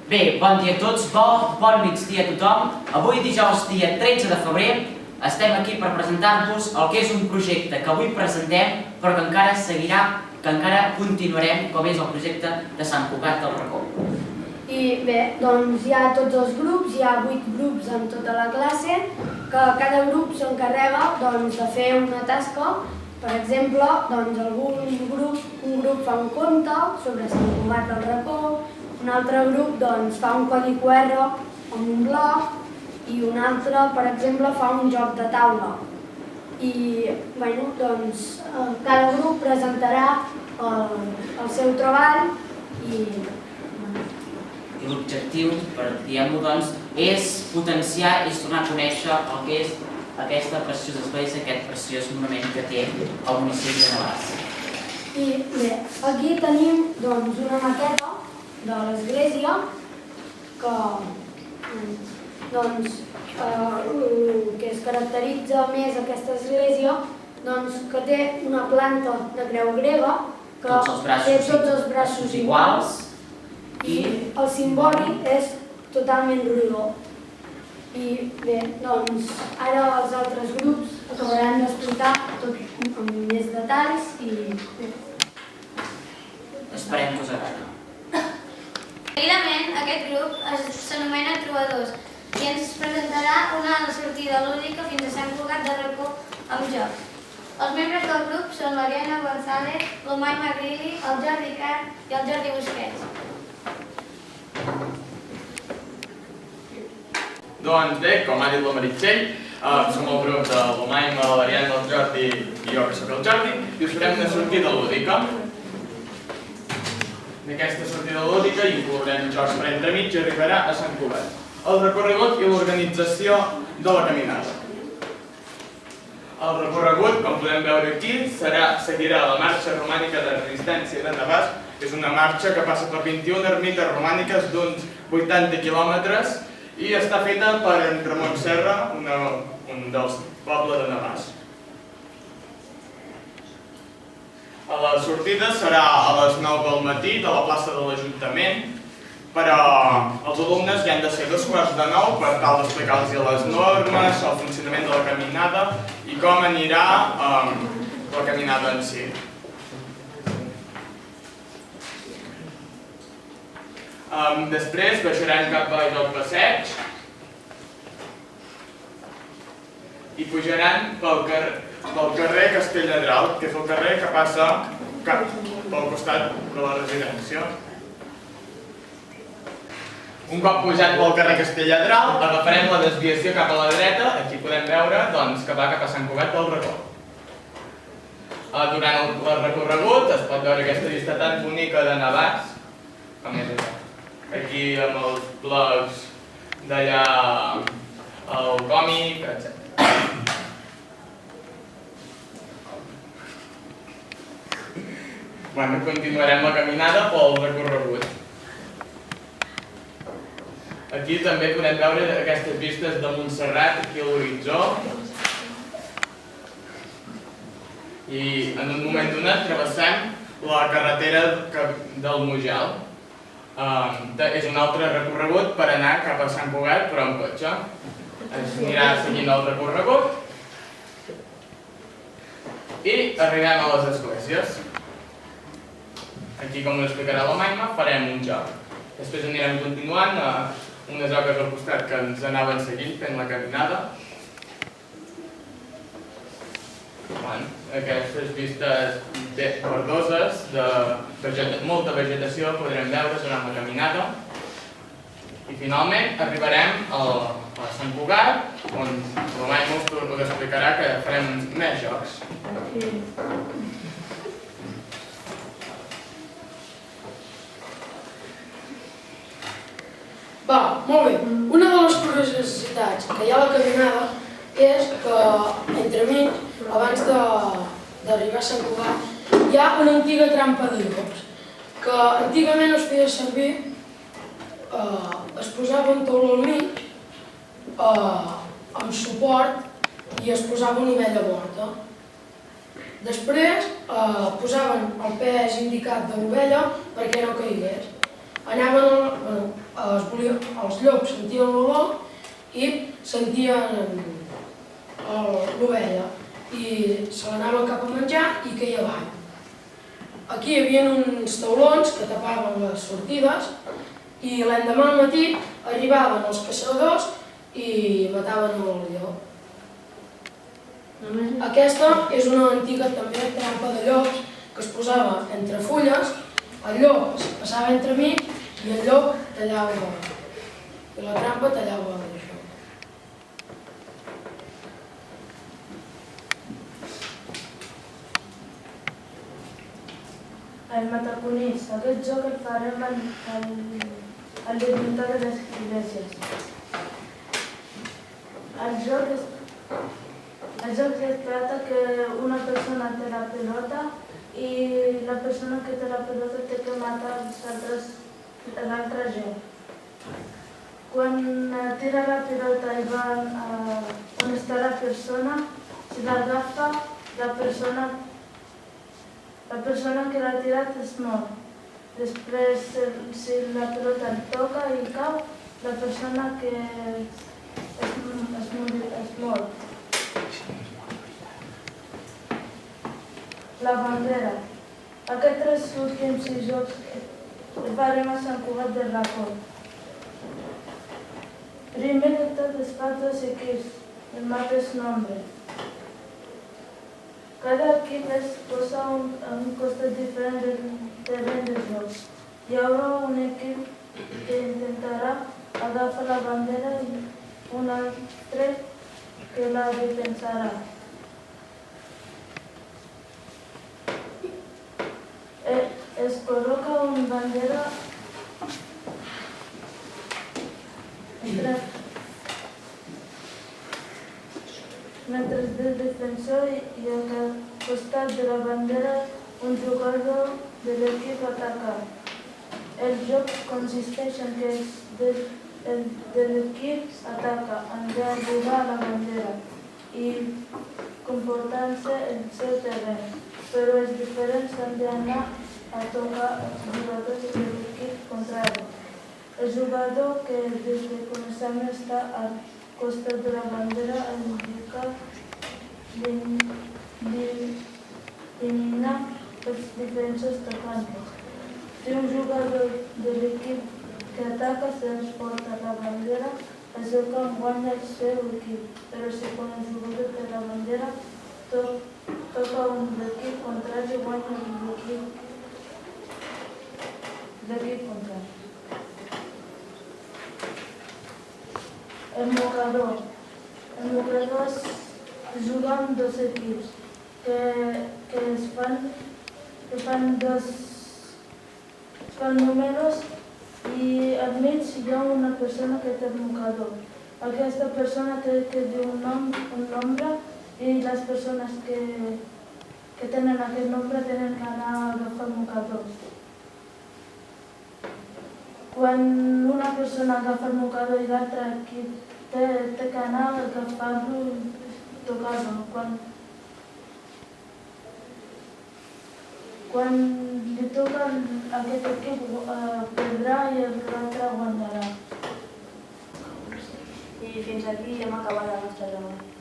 Bé, bon dia a tots, bon migdia a tothom. Avui, dijous, dia 13 de febrer, estem aquí per presentar-vos el que és un projecte que avui presentem, però que encara seguirà, que encara continuarem, com és el projecte de Sant Cugat del Racó. I bé, doncs hi ha tots els grups, hi ha 8 grups en tota la classe, que cada grup s'encarrega de fer una tasca. Per exemple, un grup fa un conte sobre Sant Cugat del Racó, un altre grup fa un codi QR amb un bloc i un altre, per exemple, fa un joc de taula. I cada grup presentarà el seu treball i l'objectiu, diguem-ho doncs, és potenciar i tornar a conèixer el que és aquesta preciosa església, aquest preciós monument que té el municipi de Navàs. I bé, aquí tenim una maqueta de l'església que es caracteritza més aquesta església que té una planta de creu grega que té tots els braços iguals i el cimbori és totalment rodó. I bé, ara els altres grups acabaran d'explicar tot amb més detalls i bé. Esperem que us agradi. Seguidament, aquest grup s'anomena Trobadors i ens presentarà una sortida lúdica fins a Sant Cugat del Racó amb joc. Els membres del grup són l'Ariana González, l'Omai Magrili, el Jordi Carr i el Jordi Busquets. Doncs bé, com ha dit la Meritxell, som el grup de l'Omaima, l'Ariana, el Jordi i jo, que soc el Jordi, i us farem una sortida lúdica. En aquesta sortida lúdica inclourem jocs per entremig i arribarà a Sant Cugat. El recorregut i l'organització de la caminada. El recorregut, com podem veure aquí, seguirà la marxa romànica de resistència de Navàs. És una marxa que passa per 21 ermites romàniques d'uns 80 quilòmetres i està feta per en Ramon Serra, un dels pobles de Navàs. La sortida serà a les 9 del matí de la plaça de l'Ajuntament, però els alumnes hi han de ser 8:45 per tal d'explicar-los les normes, el funcionament de la caminada i com anirà la caminada en si. Després baixaran cap baix del passeig i pujaran pel carrer Castelladral, que és el carrer que passa pel costat de la residència. Un cop pujat pel carrer Castelladral, agafarem la desviació cap a la dreta, aquí podem veure que va cap a Sant Cugat del Racó. Durant el recorregut es pot veure aquesta vista tan bonica de Navàs, com és allà. Aquí amb els blocs d'allà, el còmic, etc. Continuarem la caminada pel recorregut. Aquí també podem veure aquestes vistes de Montserrat, aquí a l'horitzó. I en un moment donat travessem la carretera del Mujal. És un altre recorregut per anar cap a Sant Cugat, però amb cotxe. Ens anirà seguint el recorregut i arribem a les esglésies. Aquí, com ho explicarà la Maima, farem un joc. Després anirem continuant a unes oques al costat que ens anaven seguint fent la caminada. Aquestes vistes verdoses de molta vegetació podrem veure durant la caminada. I finalment arribarem a Sant Cugat, on la Maima us explicarà que farem més jocs. Molt bé. Una de les curiositats que hi ha a la caminada és que entremig, abans d'arribar a Sant Cugat, hi ha una antiga trampa de llops que antigament es feia servir, es posava un tauló al mig amb suport i es posava una ovella morta. Després posaven el pes indicat de l'ovella perquè no caigués. anaven els llops sentien l'olor i sentien l'ovella i se l'anaven cap a menjar i queia avall. Aquí hi havia uns taulons que tapaven les sortides i l'endemà al matí arribaven els caçadors i mataven el lleó. Aquesta és una antiga també trampa de llops que es posava entre fulles, el llop es passava entremig i el llop tallava, i la trampa tallava això. El mataconills. Aquest joc el farem al desmuntar de les esglésies. El joc es trata que una persona té la pelota i la persona que té la pelota té que matar l'altra gent. Quan tira la pelota i va on està la persona, si l'agafa, la persona que l'ha tirat es mor. Després, si la pelota el toca i cau, la persona que es mor. La bandera. Aquests 3 últims 6 jocs els farem a Sant Cugat del Racó. Primer de tot es fa 2 equips, el mateix nombre. Cada equip es posa a un costat diferent del terreny de joc. Hi haurà un equip que intentarà agafar la bandera i un altre que la defensarà. Es col·loca una bandera mentre el defensor i al costat de la bandera un jugador de l'equip atacat. El joc consisteix en que el de l'equip ataca en d'arribar a la bandera i comportant-se en el seu terreny, però els diferents han d'anar a tocar els jugadors de l'equip contrari. El jugador que des del començament està al costat de la bandera indica eliminar els defensors tocant-lo. Si un jugador de l'equip que ataca se'ls porta la bandera, el seu camp guanya el seu equip, però si quan el jugador de la bandera toca un l'equip contrari, guanya l'equip contrari. El mocador. El mocador es juga amb 2 equips que fan números i al mig hi ha una persona que té el mocador. Aquesta persona té que dir un nombre i les persones que tenen aquest nombre tenen que anar a agafar el mocador. Quan una persona agafa el mocador i l'altre equip té que anar a agafar-lo i tocar-lo. Quan li toca a aquest equip perdrà i l'altre guanyarà. I fins aquí hem acabat la nostra jornada.